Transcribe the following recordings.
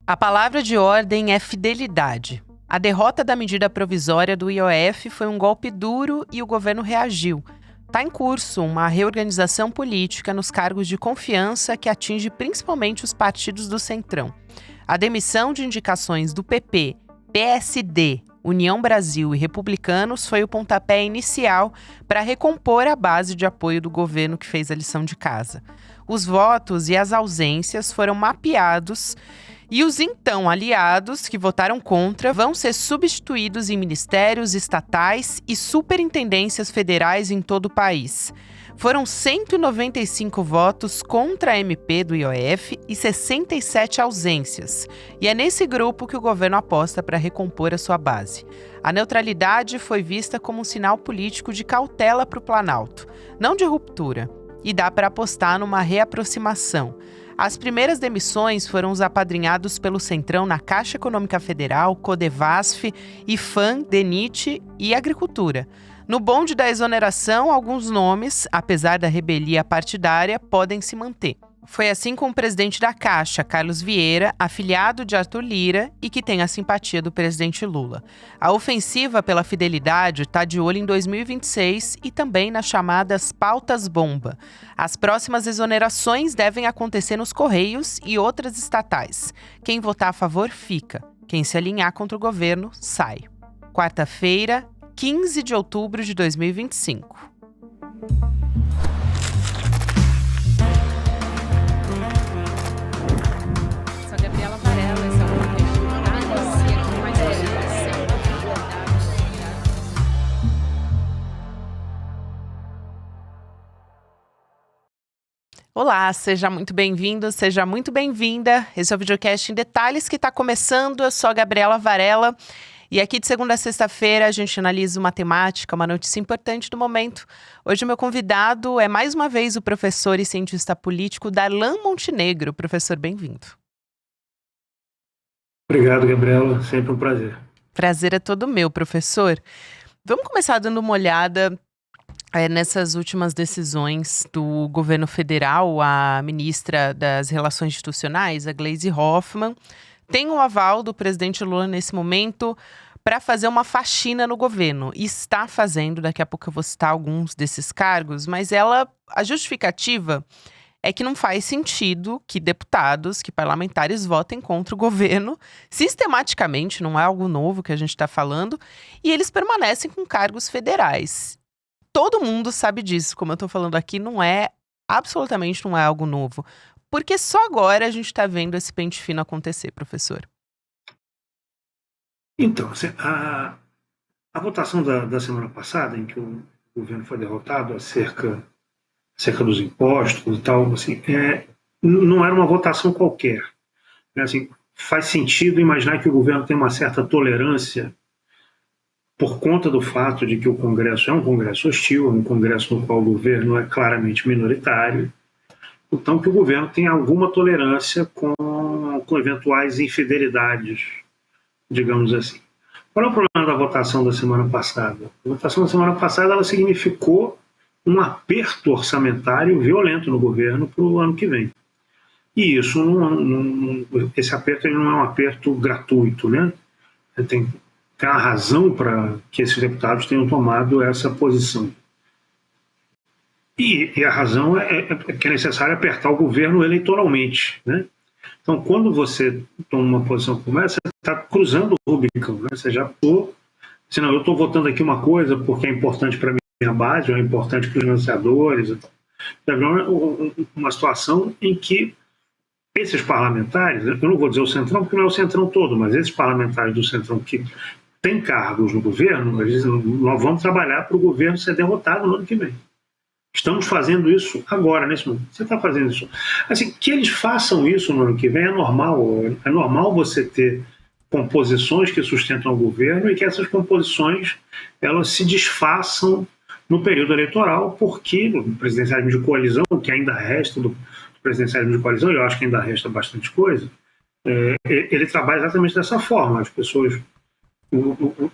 A palavra de ordem é fidelidade. A derrota da medida provisória do IOF foi um golpe duro e o governo reagiu. Está em curso uma reorganização política nos cargos de confiança que atinge principalmente os partidos do Centrão. A demissão de indicações do PP, PSD, União Brasil e Republicanos foi o pontapé inicial para recompor a base de apoio do governo que fez a lição de casa. Os votos e as ausências foram mapeados e os então aliados que votaram contra vão ser substituídos em ministérios estatais e superintendências federais em todo o país. Foram 195 votos contra a MP do IOF e 67 ausências. E é nesse grupo que o governo aposta para recompor a sua base. A neutralidade foi vista como um sinal político de cautela para o Planalto, não de ruptura. E dá para apostar numa reaproximação. As primeiras demissões foram os apadrinhados pelo Centrão na Caixa Econômica Federal, Codevasf, IFAM, DENIT e Agricultura. No bonde da exoneração, alguns nomes, apesar da rebelia partidária, podem se manter. Foi assim com o presidente da Caixa, Carlos Vieira, afiliado de Arthur Lira e que tem a simpatia do presidente Lula. A ofensiva pela fidelidade está de olho em 2026 e também nas chamadas pautas-bomba. As próximas exonerações devem acontecer nos Correios e outras estatais. Quem votar a favor, fica. Quem se alinhar contra o governo, sai. Quarta-feira, 15 de outubro de 2025. Olá, seja muito bem-vindo, seja muito bem-vinda. Esse é o Videocast em Detalhes que está começando. Eu sou a Gabriela Varela e aqui de segunda a sexta-feira a gente analisa uma temática, uma notícia importante do momento. Hoje o meu convidado é mais uma vez o professor e cientista político Darlan Montenegro. Professor, bem-vindo. Obrigado, Gabriela. Sempre um prazer. Prazer é todo meu, professor. Vamos começar dando uma olhada nessas últimas decisões do governo federal. A ministra das Relações Institucionais, a Gleisi Hoffmann, tem o aval do presidente Lula nesse momento para fazer uma faxina no governo. E está fazendo, daqui a pouco eu vou citar alguns desses cargos, mas a justificativa é que não faz sentido que deputados, que parlamentares votem contra o governo sistematicamente, não é algo novo que a gente está falando, e eles permanecem com cargos federais. Todo mundo sabe disso, como eu estou falando aqui, absolutamente não é algo novo. Porque só agora a gente está vendo esse pente fino acontecer, professor. Então, a votação da semana passada, em que o governo foi derrotado acerca dos impostos e tal, assim, não era uma votação qualquer. Assim, faz sentido imaginar que o governo tem uma certa tolerância por conta do fato de que o Congresso é um Congresso hostil, um Congresso no qual o governo é claramente minoritário, então que o governo tem alguma tolerância com eventuais infidelidades, digamos assim. Qual é o problema da votação da semana passada? A votação da semana passada ela significou um aperto orçamentário violento no governo para o ano que vem. E isso esse aperto não é um aperto gratuito, né? Tem uma razão para que esses deputados tenham tomado essa posição. E a razão é que é necessário apertar o governo eleitoralmente, né? Então, quando você toma uma posição como essa, você está cruzando o Rubicão, né? Você já eu estou votando aqui uma coisa porque é importante para a minha base, ou é importante para os financiadores. Uma situação em que esses parlamentares, eu não vou dizer o Centrão, porque não é o Centrão todo, mas esses parlamentares do Centrão que têm cargos no governo, eles dizem, nós vamos trabalhar para o governo ser derrotado no ano que vem. Estamos fazendo isso agora, nesse momento. Você está fazendo isso. Assim, que eles façam isso no ano que vem é normal. É normal você ter composições que sustentam o governo e que essas composições elas se desfaçam no período eleitoral, porque o presidencialismo de coalizão, que ainda resta do presidencialismo de coalizão, eu acho que ainda resta bastante coisa, ele trabalha exatamente dessa forma. As pessoas,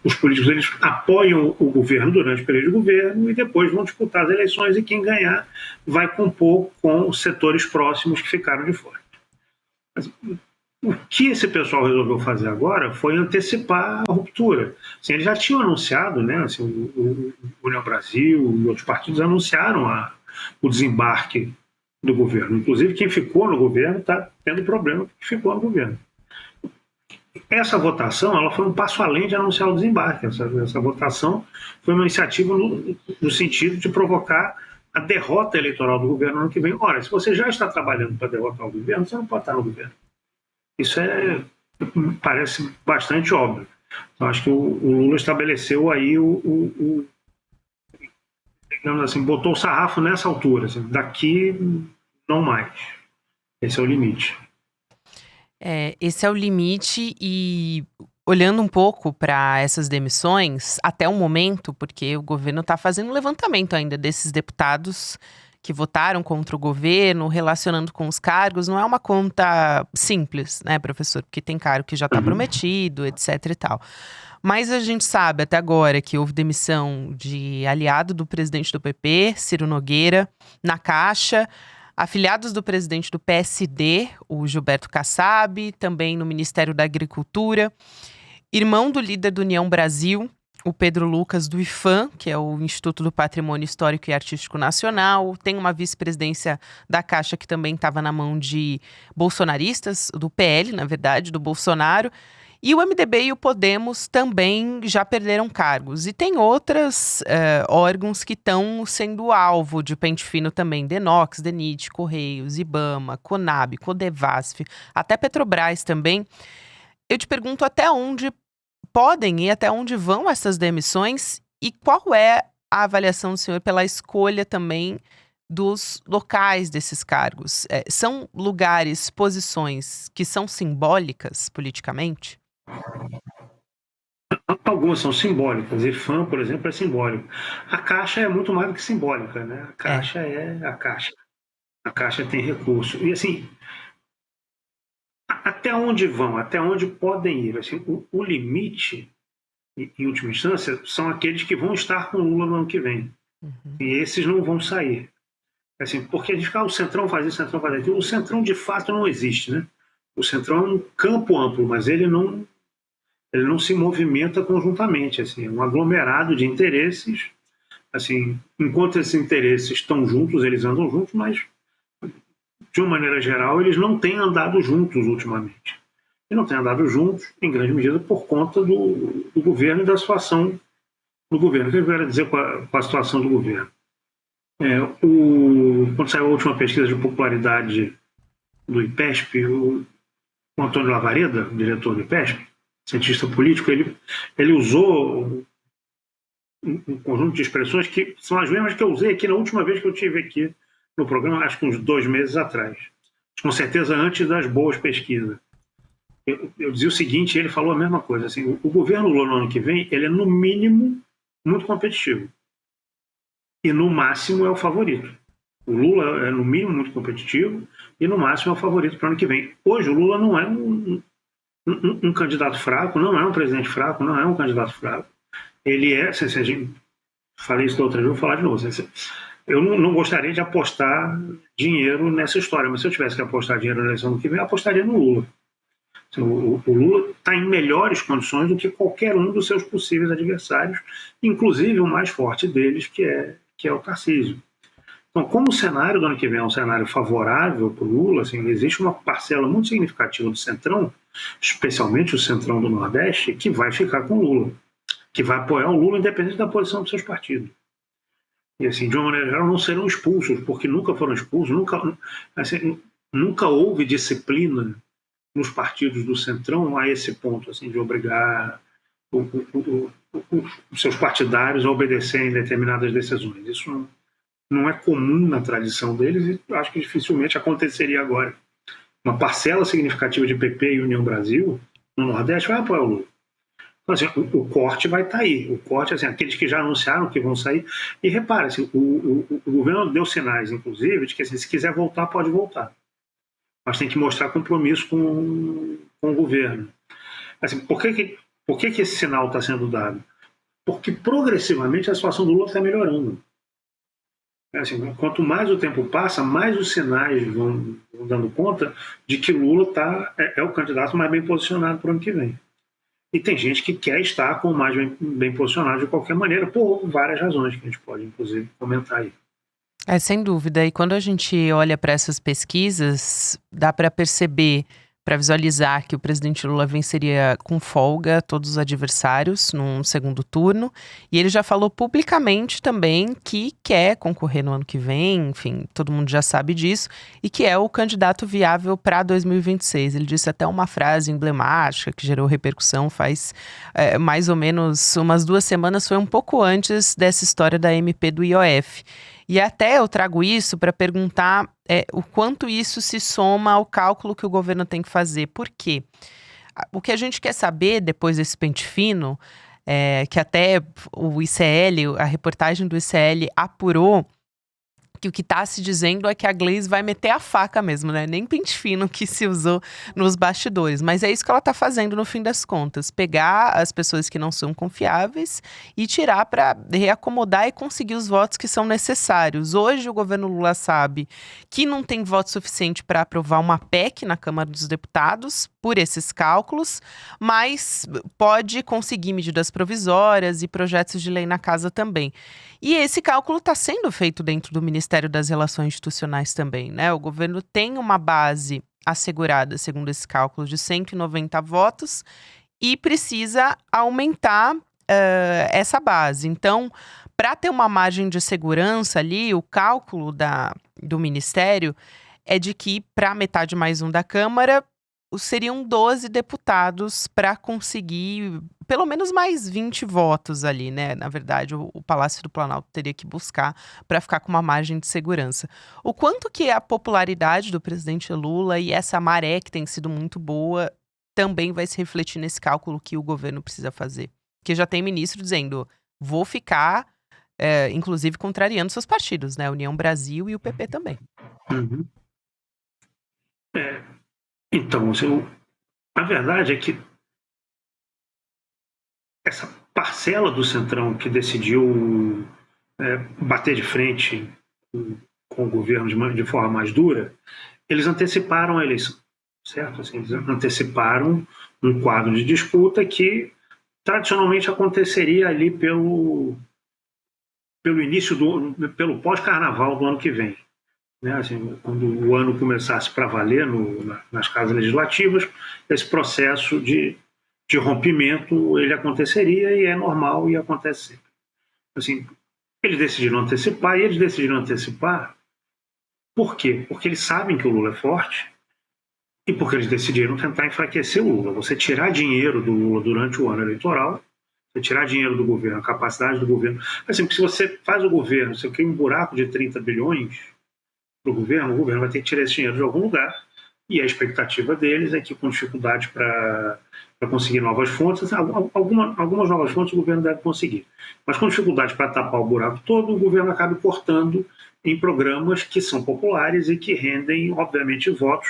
os políticos, eles apoiam o governo durante o período de governo e depois vão disputar as eleições e quem ganhar vai compor com os setores próximos que ficaram de fora. Mas O que esse pessoal resolveu fazer agora foi antecipar a ruptura. Assim, eles já tinham anunciado, né, assim, o União Brasil e outros partidos anunciaram o desembarque do governo. Inclusive, quem ficou no governo está tendo problema porque ficou no governo. Essa votação ela foi um passo além de anunciar o desembarque. Essa votação foi uma iniciativa no sentido de provocar a derrota eleitoral do governo no ano que vem. Ora, se você já está trabalhando para derrotar o governo, você não pode estar no governo. Isso parece bastante óbvio. Então, acho que o Lula estabeleceu aí digamos assim, botou o sarrafo nessa altura. Assim, daqui, não mais. Esse é o limite. Esse é o limite e olhando um pouco para essas demissões, até o momento, porque o governo está fazendo um levantamento ainda desses deputados que votaram contra o governo, relacionando com os cargos, não é uma conta simples, né, professor? Porque tem cargo que já está prometido, etc e tal. Mas a gente sabe até agora que houve demissão de aliado do presidente do PP, Ciro Nogueira, na Caixa, afiliados do presidente do PSD, o Gilberto Kassab, também no Ministério da Agricultura, irmão do líder do União Brasil, o Pedro Lucas, do IPHAN, que é o Instituto do Patrimônio Histórico e Artístico Nacional. Tem uma vice-presidência da Caixa que também estava na mão de bolsonaristas, do PL, na verdade, do Bolsonaro. E o MDB e o Podemos também já perderam cargos. E tem outros órgãos que estão sendo alvo de pente fino também. Denox, DENIT, Correios, IBAMA, Conab, Codevasf, até Petrobras também. Eu te pergunto até onde podem ir, até onde vão essas demissões e qual é a avaliação do senhor pela escolha também dos locais desses cargos? São lugares, posições que são simbólicas politicamente? Algumas são simbólicas. IPHAN, por exemplo, é simbólico. A Caixa é muito mais do que simbólica, né? A Caixa é a Caixa. A Caixa tem recurso. E assim, até onde vão? Até onde podem ir? Assim, o limite, em última instância, são aqueles que vão estar com o Lula no ano que vem. E esses não vão sair. Assim, porque a gente fica, o Centrão faz isso, o Centrão faz aquilo. O Centrão, de fato, não existe, né? O Centrão é um campo amplo, mas ele não se movimenta conjuntamente, assim, é um aglomerado de interesses, assim, enquanto esses interesses estão juntos, eles andam juntos, mas de uma maneira geral eles não têm andado juntos ultimamente. E não têm andado juntos, em grande medida, por conta do governo e da situação do governo. O que eu quero dizer com a situação do governo? Quando saiu a última pesquisa de popularidade do IPESP, o Antônio Lavareda, diretor do IPESP, cientista político, ele usou um conjunto de expressões que são as mesmas que eu usei aqui na última vez que eu estive aqui no programa, acho que uns 2 meses atrás. Com certeza antes das boas pesquisas. Eu dizia o seguinte, ele falou a mesma coisa. Assim, o governo Lula no ano que vem, ele é no mínimo muito competitivo. E no máximo é o favorito. O Lula é no mínimo muito competitivo e no máximo é o favorito para o ano que vem. Hoje o Lula não é um candidato fraco, não é um presidente fraco, não é um candidato fraco. Ele é, se a gente, falei isso da outra vez, vou falar de novo. Eu não gostaria de apostar dinheiro nessa história, mas se eu tivesse que apostar dinheiro na eleição do que vem, eu apostaria no Lula. O Lula está em melhores condições do que qualquer um dos seus possíveis adversários, inclusive o mais forte deles, que é o Tarcísio. Então, como o cenário do ano que vem é um cenário favorável para o Lula, assim, existe uma parcela muito significativa do Centrão, especialmente o Centrão do Nordeste, que vai ficar com o Lula, que vai apoiar o Lula independente da posição dos seus partidos. E, assim, de uma maneira geral, não serão expulsos, porque nunca foram expulsos, nunca houve disciplina nos partidos do Centrão a esse ponto, assim, de obrigar os seus partidários a obedecerem determinadas decisões. Isso não é comum na tradição deles e acho que dificilmente aconteceria agora. Uma parcela significativa de PP e União Brasil no Nordeste vai apoiar o Lula. Então, assim, o corte vai estar aí. O corte, assim, aqueles que já anunciaram que vão sair. E repare, assim, o governo deu sinais, inclusive, de que assim, se quiser voltar, pode voltar. Mas tem que mostrar compromisso com o governo. Assim, por que esse sinal está sendo dado? Porque progressivamente a situação do Lula está melhorando. Assim, quanto mais o tempo passa, mais os sinais vão dando conta de que Lula é o candidato mais bem posicionado para o ano que vem. E tem gente que quer estar com o mais bem posicionado de qualquer maneira, por várias razões que a gente pode, inclusive, comentar aí. Sem dúvida. E quando a gente olha para essas pesquisas, dá para perceber, para visualizar que o presidente Lula venceria com folga todos os adversários num segundo turno. E ele já falou publicamente também que quer concorrer no ano que vem, enfim, todo mundo já sabe disso, e que é o candidato viável para 2026. Ele disse até uma frase emblemática que gerou repercussão faz mais ou menos umas 2 semanas, foi um pouco antes dessa história da MP do IOF. E até eu trago isso para perguntar o quanto isso se soma ao cálculo que o governo tem que fazer. Por quê? O que a gente quer saber depois desse pente fino, que até o ICL, a reportagem do ICL apurou, que o que está se dizendo é que a Gleisi vai meter a faca mesmo, né? Nem pente fino que se usou nos bastidores. Mas é isso que ela está fazendo no fim das contas. Pegar as pessoas que não são confiáveis e tirar para reacomodar e conseguir os votos que são necessários. Hoje o governo Lula sabe que não tem voto suficiente para aprovar uma PEC na Câmara dos Deputados, por esses cálculos, mas pode conseguir medidas provisórias e projetos de lei na casa também. E esse cálculo está sendo feito dentro do Ministério das Relações Institucionais também, né? O governo tem uma base assegurada, segundo esse cálculo, de 190 votos e precisa aumentar essa base. Então, para ter uma margem de segurança ali, o cálculo do Ministério é de que, para metade mais um da Câmara, seriam 12 deputados para conseguir pelo menos mais 20 votos ali, né? Na verdade, o Palácio do Planalto teria que buscar para ficar com uma margem de segurança. O quanto que a popularidade do presidente Lula e essa maré que tem sido muito boa também vai se refletir nesse cálculo que o governo precisa fazer. Porque já tem ministro dizendo, vou ficar, inclusive, contrariando seus partidos, né? União Brasil e o PP também. Uhum. Então, a verdade é que essa parcela do Centrão que decidiu bater de frente com o governo de forma mais dura, eles anteciparam a eleição, certo? Assim, eles anteciparam um quadro de disputa que tradicionalmente aconteceria ali pelo início pelo pós-carnaval do ano que vem. Né, assim, quando o ano começasse para valer nas casas legislativas, esse processo de rompimento ele aconteceria e é normal e acontece sempre. Assim, eles decidiram antecipar, por quê? Porque eles sabem que o Lula é forte e porque eles decidiram tentar enfraquecer o Lula. Você tirar dinheiro do Lula durante o ano eleitoral, você tirar dinheiro do governo, a capacidade do governo. Assim, se você faz o governo, você cria um buraco de 30 bilhões, para o governo vai ter que tirar esse dinheiro de algum lugar, e a expectativa deles é que, com dificuldade para conseguir novas fontes, algumas novas fontes o governo deve conseguir, mas com dificuldade para tapar o buraco todo, o governo acaba cortando em programas que são populares e que rendem, obviamente, votos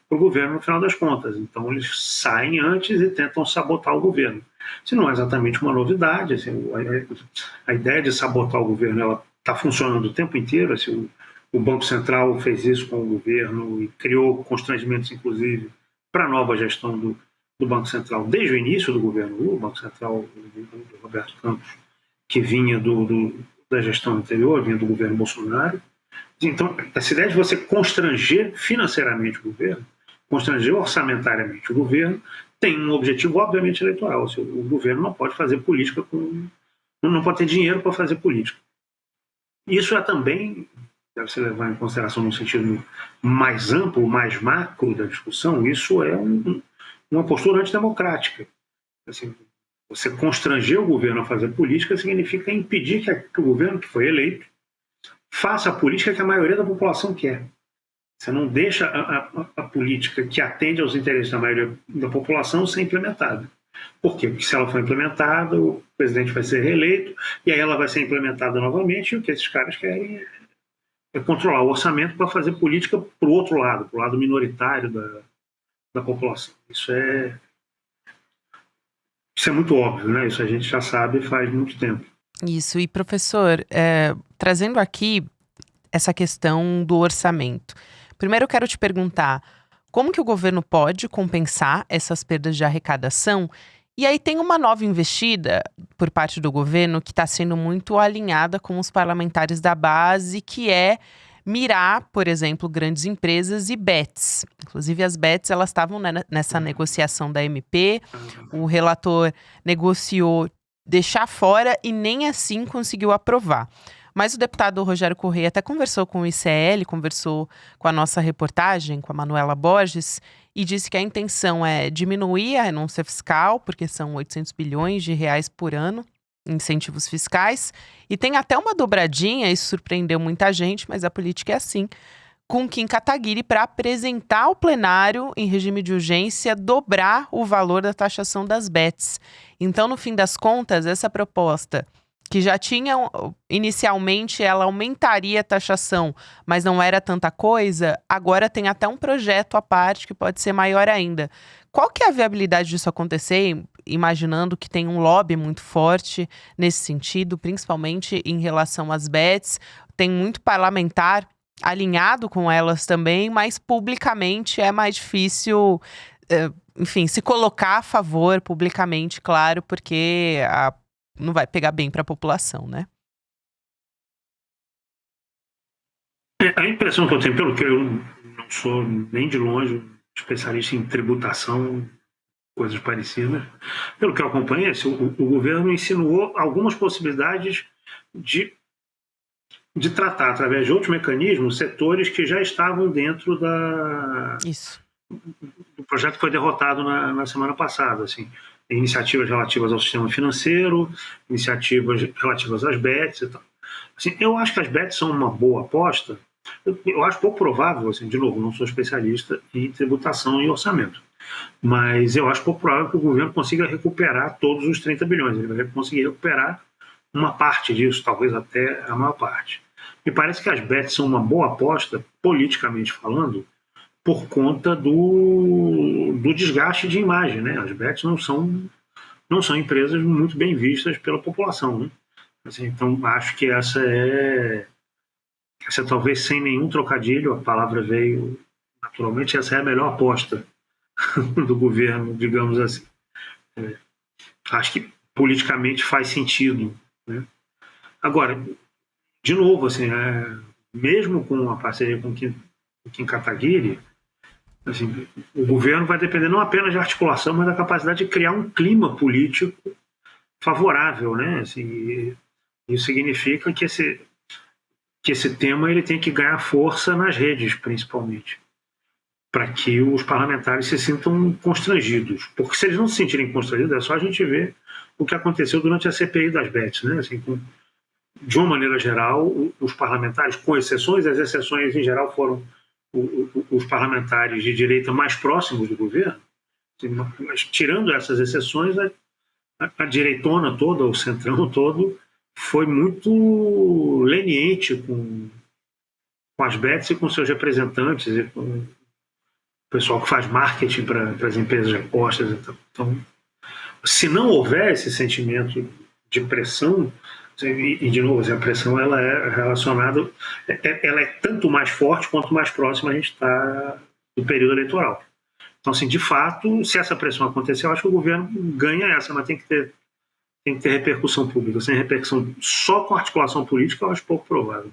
para o governo no final das contas. Então eles saem antes e tentam sabotar o governo. Isso não é exatamente uma novidade, assim, a ideia de sabotar o governo ela está funcionando o tempo inteiro. Assim, o Banco Central fez isso com o governo e criou constrangimentos, inclusive, para a nova gestão do Banco Central desde o início do governo Lula, o Banco Central do Roberto Campos, que vinha da gestão anterior, vinha do governo Bolsonaro. Então, essa ideia de você constranger financeiramente o governo, constranger orçamentariamente o governo, tem um objetivo, obviamente, eleitoral. O governo não pode fazer política não pode ter dinheiro para fazer política. Isso é também, deve ser levado em consideração no sentido mais amplo, mais macro da discussão, isso é uma postura antidemocrática. Assim, você constranger o governo a fazer política significa impedir que o governo que foi eleito faça a política que a maioria da população quer. Você não deixa a política que atende aos interesses da maioria da população ser implementada. Por quê? Porque se ela for implementada, o presidente vai ser reeleito e aí ela vai ser implementada novamente, e o que esses caras querem é controlar o orçamento para fazer política para o outro lado, para o lado minoritário da população. Isso é muito óbvio, né? Isso a gente já sabe faz muito tempo. Isso, e professor, trazendo aqui essa questão do orçamento. Primeiro eu quero te perguntar, como que o governo pode compensar essas perdas de arrecadação? E aí tem uma nova investida por parte do governo que está sendo muito alinhada com os parlamentares da base, que é mirar, por exemplo, grandes empresas e bets. Inclusive as bets, elas estavam nessa negociação da MP, o relator negociou deixar fora e nem assim conseguiu aprovar. Mas o deputado Rogério Correia até conversou com o ICL, conversou com a nossa reportagem, com a Manuela Borges, e disse que a intenção é diminuir a renúncia fiscal, porque são 800 bilhões de reais por ano em incentivos fiscais, e tem até uma dobradinha, isso surpreendeu muita gente, mas a política é assim, com Kim Kataguiri para apresentar ao plenário, em regime de urgência, dobrar o valor da taxação das bets. Então, no fim das contas, essa proposta, que já tinha, inicialmente, ela aumentaria a taxação, mas não era tanta coisa, agora tem até um projeto à parte que pode ser maior ainda. Qual que é a viabilidade disso acontecer, imaginando que tem um lobby muito forte nesse sentido, principalmente em relação às bets, tem muito parlamentar alinhado com elas também, mas publicamente é mais difícil, enfim, se colocar a favor publicamente, claro, porque não vai pegar bem para a população, né? A impressão que eu tenho, pelo que eu não sou nem de longe especialista em tributação, coisas parecidas, pelo que eu acompanho, o governo insinuou algumas possibilidades de tratar, através de outros mecanismos, setores que já estavam dentro do projeto que foi derrotado na semana passada, assim. Iniciativas relativas ao sistema financeiro, iniciativas relativas às bets e tal. Assim, eu acho que as bets são uma boa aposta. Eu acho pouco provável, assim, de novo, não sou especialista em tributação e orçamento, mas eu acho pouco provável que o governo consiga recuperar todos os 30 bilhões. Ele vai conseguir recuperar uma parte disso, talvez até a maior parte. Me parece que as bets são uma boa aposta, politicamente falando, por conta do desgaste de imagem, né? As bets não são empresas muito bem vistas pela população, né? Assim, então, acho que essa talvez sem nenhum trocadilho, a palavra veio naturalmente, essa é a melhor aposta do governo, digamos assim. Acho que politicamente faz sentido, né? Agora, de novo, assim, mesmo com a parceria com Kim Kataguiri, assim, o governo vai depender não apenas de articulação, mas da capacidade de criar um clima político favorável, né? Assim, isso significa que esse tema ele tem que ganhar força nas redes, principalmente, para que os parlamentares se sintam constrangidos. Porque se eles não se sentirem constrangidos, é só a gente ver o que aconteceu durante a CPI das bets, né? Assim, de uma maneira geral, os parlamentares, com exceções, as exceções em geral foram os parlamentares de direita mais próximos do governo, mas tirando essas exceções, a direitona toda, o centrão todo, foi muito leniente com as bets e com seus representantes e com o pessoal que faz marketing para as empresas de apostas. Então, se não houver esse sentimento de pressão, e de novo, a pressão ela é relacionada, ela é tanto mais forte quanto mais próxima a gente está do período eleitoral. Então, assim, de fato, se essa pressão acontecer, eu acho que o governo ganha essa, mas tem que ter repercussão pública. Sem repercussão só com articulação política, eu acho pouco provável.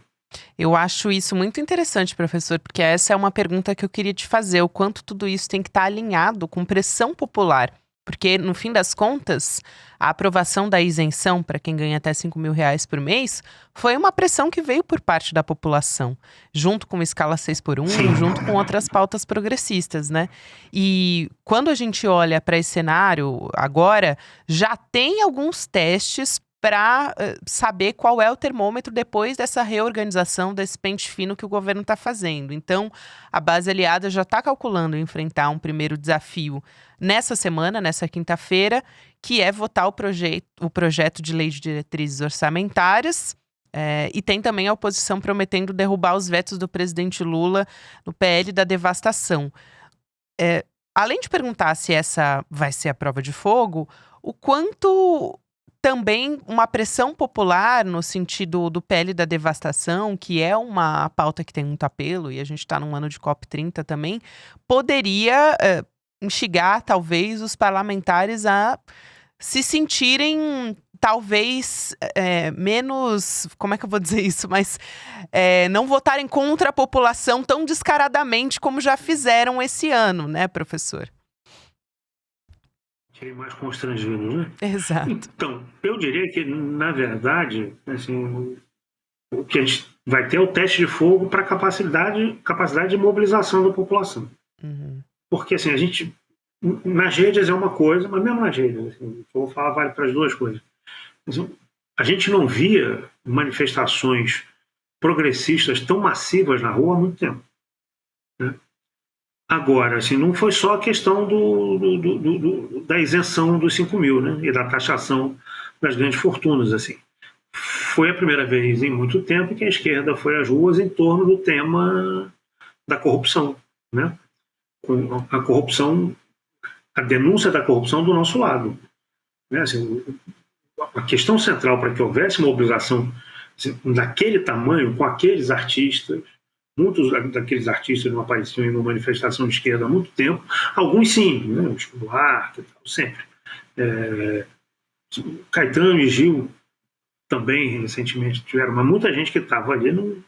Eu acho isso muito interessante, professor, porque essa é uma pergunta que eu queria te fazer, o quanto tudo isso tem que estar alinhado com pressão popular. Porque, no fim das contas, a aprovação da isenção para quem ganha até R$5.000 por mês foi uma pressão que veio por parte da população, junto com a escala 6x1, junto com outras pautas progressistas, né? E quando a gente olha para esse cenário agora, já tem alguns testes para saber qual é o termômetro depois dessa reorganização, desse pente fino que o governo está fazendo. Então, a base aliada já está calculando enfrentar um primeiro desafio nessa semana, nessa quinta-feira, que é votar o projeto de lei de diretrizes orçamentárias. E tem também a oposição prometendo derrubar os vetos do presidente Lula no PL da devastação. Além de perguntar se essa vai ser a prova de fogo, o quanto também uma pressão popular no sentido do PL da devastação, que é uma pauta que tem muito apelo, e a gente está num ano de COP30 também, poderia instigar, talvez, os parlamentares a se sentirem, talvez, menos... Como é que eu vou dizer isso? Mas não votarem contra a população tão descaradamente como já fizeram esse ano, né, professor? Serem mais constrangidos, né? Exato. Então, eu diria que, na verdade, assim, o que a gente vai ter é o teste de fogo para capacidade de mobilização da população. Uhum. Porque, assim, a gente, nas redes é uma coisa, mas mesmo nas redes, assim, eu vou falar, vale para as duas coisas. Assim, a gente não via manifestações progressistas tão massivas na rua há muito tempo, né? Agora, assim, não foi só a questão da isenção dos 5 mil, né, e da taxação das grandes fortunas. Assim. Foi a primeira vez em muito tempo que a esquerda foi às ruas em torno do tema da corrupção, né? Com a corrupção, a denúncia da corrupção do nosso lado. Né? Assim, a questão central para que houvesse mobilização assim, daquele tamanho, com aqueles artistas. Muitos daqueles artistas não apareciam em uma manifestação de esquerda há muito tempo. Alguns sim, né? O Chico Buarque, sempre. Caetano e Gil também recentemente tiveram, mas muita gente que estava ali não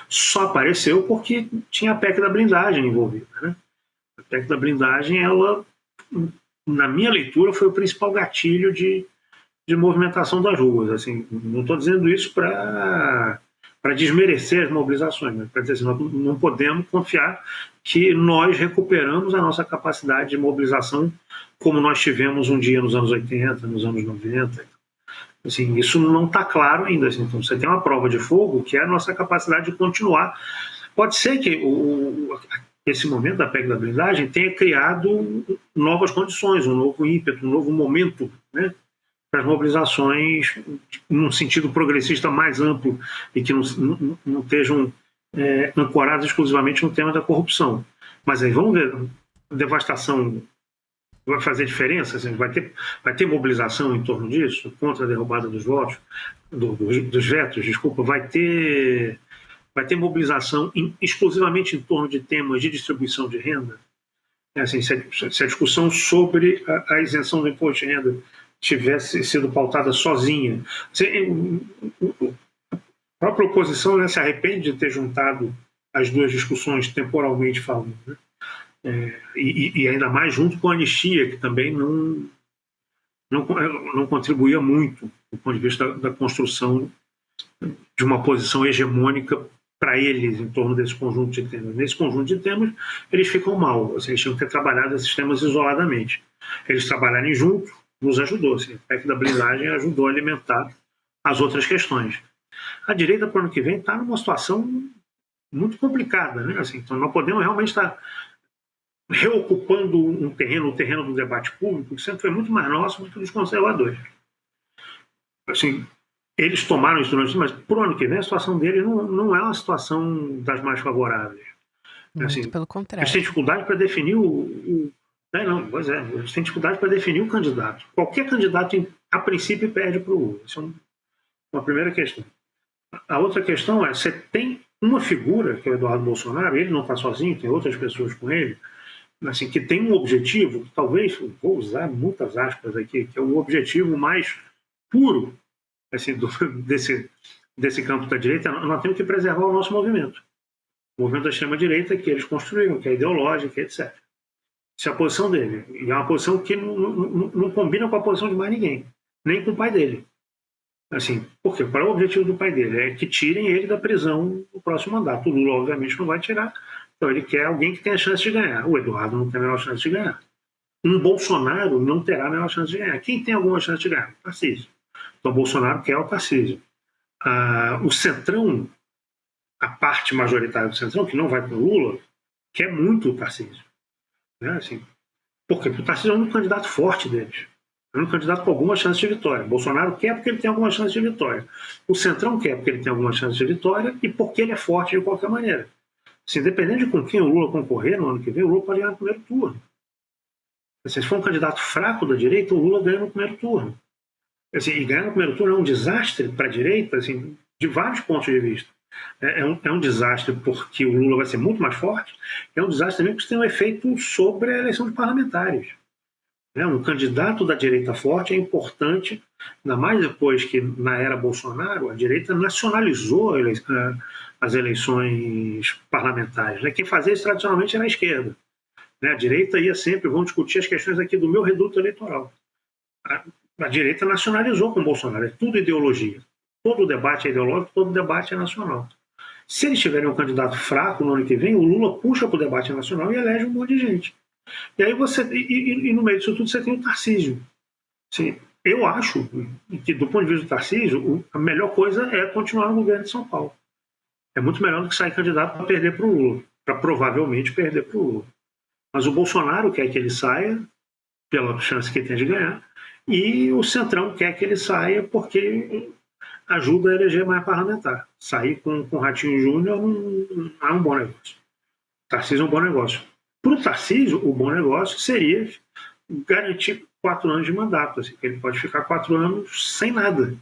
só apareceu porque tinha a PEC da blindagem envolvida. Né? A PEC da blindagem, ela, na minha leitura, foi o principal gatilho de movimentação das ruas. Assim, não estou dizendo isso para desmerecer as mobilizações, mas para dizer assim, nós não podemos confiar que nós recuperamos a nossa capacidade de mobilização como nós tivemos um dia nos anos 80, nos anos 90. Assim, isso não está claro ainda. Assim, então, você tem uma prova de fogo que é a nossa capacidade de continuar. Pode ser que esse momento da PEC da blindagem tenha criado novas condições, um novo ímpeto, um novo momento, né? Para as mobilizações num sentido progressista mais amplo e que não estejam ancoradas exclusivamente no tema da corrupção. Mas aí vamos ver, a devastação vai fazer diferença? Assim, vai ter mobilização em torno disso, contra a derrubada dos votos, dos vetos, desculpa, vai ter mobilização exclusivamente em torno de temas de distribuição de renda? Assim, se a discussão sobre a isenção do imposto de renda tivesse sido pautada sozinha. A própria oposição, né, se arrepende de ter juntado as duas discussões temporalmente falando. Né? E ainda mais junto com a anistia, que também não contribuía muito do ponto de vista da construção de uma posição hegemônica para eles em torno desse conjunto de temas. Nesse conjunto de temas, eles ficam mal. Eles tinham que ter trabalhado esses temas isoladamente. Eles trabalharem juntos nos ajudou. Assim, a PEC da blindagem ajudou a alimentar as outras questões. A direita, para o ano que vem, está numa situação muito complicada. Né? Assim, então, nós podemos realmente estar reocupando o terreno do debate público, que sempre foi muito mais nosso do que dos conservadores. Assim, eles tomaram isso durante, mas para o ano que vem a situação deles não é uma situação das mais favoráveis. Assim, pelo contrário. Eles têm dificuldade para definir eles têm dificuldade para definir o candidato. Qualquer candidato, a princípio, perde para o Lula. Isso é uma primeira questão. A outra questão é, você tem uma figura, que é o Eduardo Bolsonaro, ele não está sozinho, tem outras pessoas com ele, assim, que tem um objetivo, talvez, vou usar muitas aspas aqui, que é o objetivo mais puro assim, desse campo da direita. Nós temos que preservar o nosso movimento. O movimento da extrema-direita que eles construíram, que é ideológica, etc. Essa é a posição dele. E é uma posição que não combina com a posição de mais ninguém, nem com o pai dele. Assim, por quê? Qual é o objetivo do pai dele? É que tirem ele da prisão no próximo mandato. O Lula, obviamente, não vai tirar. Então, ele quer alguém que tenha chance de ganhar. O Eduardo não tem a menor chance de ganhar. Um Bolsonaro não terá a menor chance de ganhar. Quem tem alguma chance de ganhar? O Tarcísio. Então, o Bolsonaro quer o Tarcísio. O Centrão, a parte majoritária do Centrão, que não vai para o Lula, quer muito o Tarcísio. Né? Assim, por quê? Porque o Tarcísio é um candidato forte deles. É um candidato com alguma chance de vitória. Bolsonaro quer porque ele tem alguma chance de vitória. O Centrão quer porque ele tem alguma chance de vitória e porque ele é forte de qualquer maneira. Assim, independente de com quem o Lula concorrer no ano que vem, o Lula pode ganhar no primeiro turno. Se for um candidato fraco da direita, o Lula ganha no primeiro turno. Assim, e ganhar no primeiro turno é um desastre para a direita, assim, de vários pontos de vista. É um desastre porque o Lula vai ser muito mais forte, é um desastre também porque isso tem um efeito sobre a eleição de parlamentares. Um candidato da direita forte é importante, ainda mais depois que, na era Bolsonaro, a direita nacionalizou as eleições parlamentares. Quem fazia isso tradicionalmente era a esquerda. A direita ia sempre, vamos discutir as questões aqui do meu reduto eleitoral. A direita nacionalizou com o Bolsonaro, é tudo ideologia. Todo debate é ideológico, todo debate é nacional. Se eles tiverem um candidato fraco no ano que vem, o Lula puxa para o debate nacional e elege um monte de gente. E aí e no meio disso tudo você tem o Tarcísio. Assim, eu acho que, do ponto de vista do Tarcísio, a melhor coisa é continuar no governo de São Paulo. É muito melhor do que sair candidato para perder para o Lula, para provavelmente perder para o Lula. Mas o Bolsonaro quer que ele saia, pela chance que ele tem de ganhar, e o Centrão quer que ele saia porque ajuda a eleger mais parlamentar. Sair com o Ratinho Júnior não é um bom negócio. Tarcísio é um bom negócio. Para o Tarcísio, o bom negócio seria garantir 4 anos de mandato. Assim, ele pode ficar 4 anos sem nada.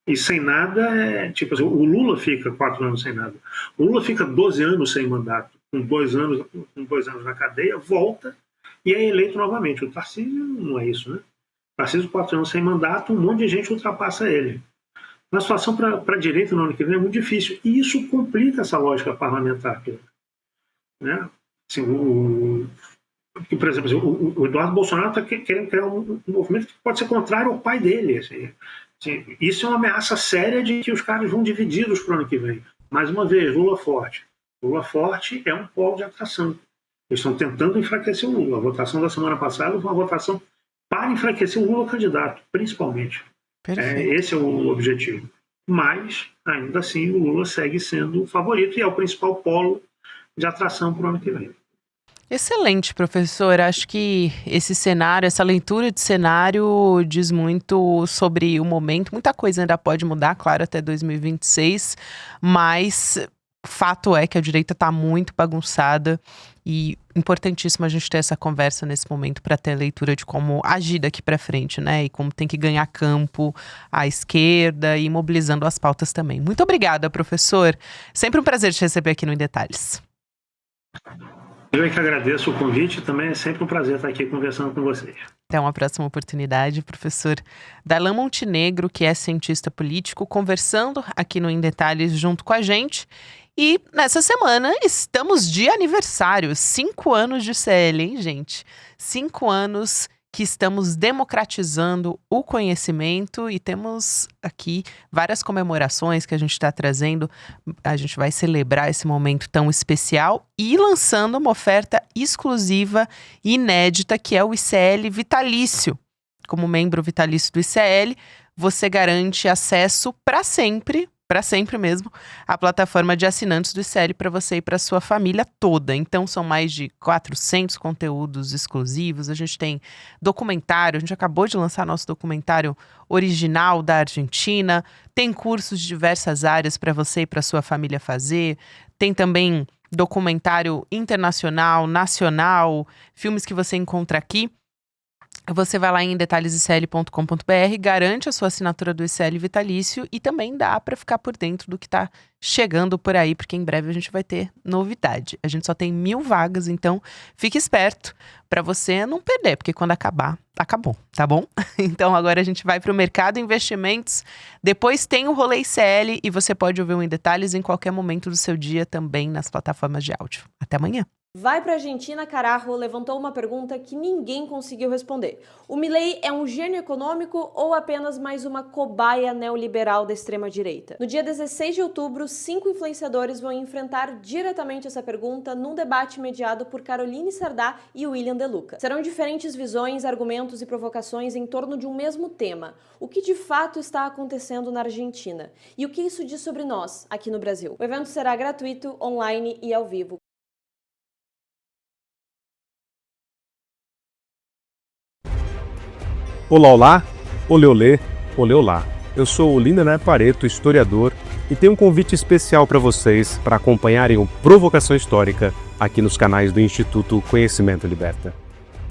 E sem nada é tipo assim, o Lula fica 4 anos sem nada. O Lula fica 12 anos sem mandato, com 2 anos na cadeia, volta e é eleito novamente. O Tarcísio não é isso, né? O Tarcísio, 4 anos sem mandato, um monte de gente ultrapassa ele. A situação para a direita no ano que vem é muito difícil. E isso complica essa lógica parlamentar. Né? Assim, por exemplo, o Eduardo Bolsonaro está querendo criar um movimento que pode ser contrário ao pai dele. Assim, isso é uma ameaça séria de que os caras vão divididos para o ano que vem. Mais uma vez, Lula forte. Lula forte é um polo de atração. Eles estão tentando enfraquecer o Lula. A votação da semana passada foi uma votação para enfraquecer o Lula candidato, principalmente. Esse é o objetivo. Mas, ainda assim, o Lula segue sendo o favorito e é o principal polo de atração para o ano que vem. Excelente, professor. Acho que esse cenário, essa leitura de cenário diz muito sobre o momento. Muita coisa ainda pode mudar, claro, até 2026, mas fato é que a direita está muito bagunçada e importantíssimo a gente ter essa conversa nesse momento para ter a leitura de como agir daqui para frente, né? E como tem que ganhar campo à esquerda e mobilizando as pautas também. Muito obrigada, professor. Sempre um prazer te receber aqui no Em Detalhes. Eu é que agradeço o convite, também é sempre um prazer estar aqui conversando com vocês. Até uma próxima oportunidade, professor Darlan Montenegro, que é cientista político, conversando aqui no Em Detalhes junto com a gente. E nessa semana estamos de aniversário, 5 anos de CL, hein, gente? 5 anos que estamos democratizando o conhecimento e temos aqui várias comemorações que a gente está trazendo. A gente vai celebrar esse momento tão especial e lançando uma oferta exclusiva e inédita que é o ICL Vitalício. Como membro vitalício do ICL, você garante acesso para sempre mesmo, a plataforma de assinantes do ICL para você e para sua família toda. Então, são mais de 400 conteúdos exclusivos. A gente tem documentário, a gente acabou de lançar nosso documentário original da Argentina. Tem cursos de diversas áreas para você e para sua família fazer. Tem também documentário internacional, nacional, filmes que você encontra aqui. Você vai lá em detalhesicl.com.br, garante a sua assinatura do ICL Vitalício e também dá para ficar por dentro do que está chegando por aí, porque em breve a gente vai ter novidade. A gente só tem 1000 vagas, então fique esperto para você não perder, porque quando acabar, acabou, tá bom? Então agora a gente vai para o Mercado Investimentos, depois tem o Rolê ICL e você pode ouvir o Em Detalhes em qualquer momento do seu dia também nas plataformas de áudio. Até amanhã! Vai para a Argentina, Carajo levantou uma pergunta que ninguém conseguiu responder. O Milei é um gênio econômico ou apenas mais uma cobaia neoliberal da extrema-direita? No dia 16 de outubro, 5 influenciadores vão enfrentar diretamente essa pergunta num debate mediado por Caroline Sardá e William De Luca. Serão diferentes visões, argumentos e provocações em torno de um mesmo tema. O que de fato está acontecendo na Argentina? E o que isso diz sobre nós, aqui no Brasil? O evento será gratuito, online e ao vivo. Olá, olá, olê, olê, olê, olá. Eu sou o Lindener Pareto, historiador, e tenho um convite especial para vocês para acompanharem o Provocação Histórica aqui nos canais do Instituto Conhecimento Liberta.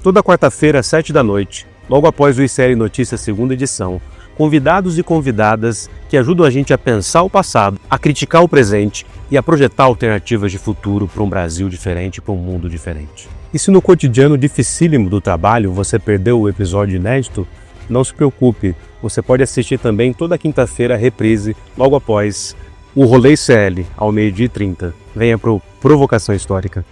Toda quarta-feira, às 7 da noite, logo após o ICL Notícias segunda edição, convidados e convidadas que ajudam a gente a pensar o passado, a criticar o presente e a projetar alternativas de futuro para um Brasil diferente, para um mundo diferente. E se no cotidiano dificílimo do trabalho você perdeu o episódio inédito, não se preocupe, você pode assistir também toda quinta-feira a reprise, logo após o Rolê CL, ao 12h30. Venha pro Provocação Histórica.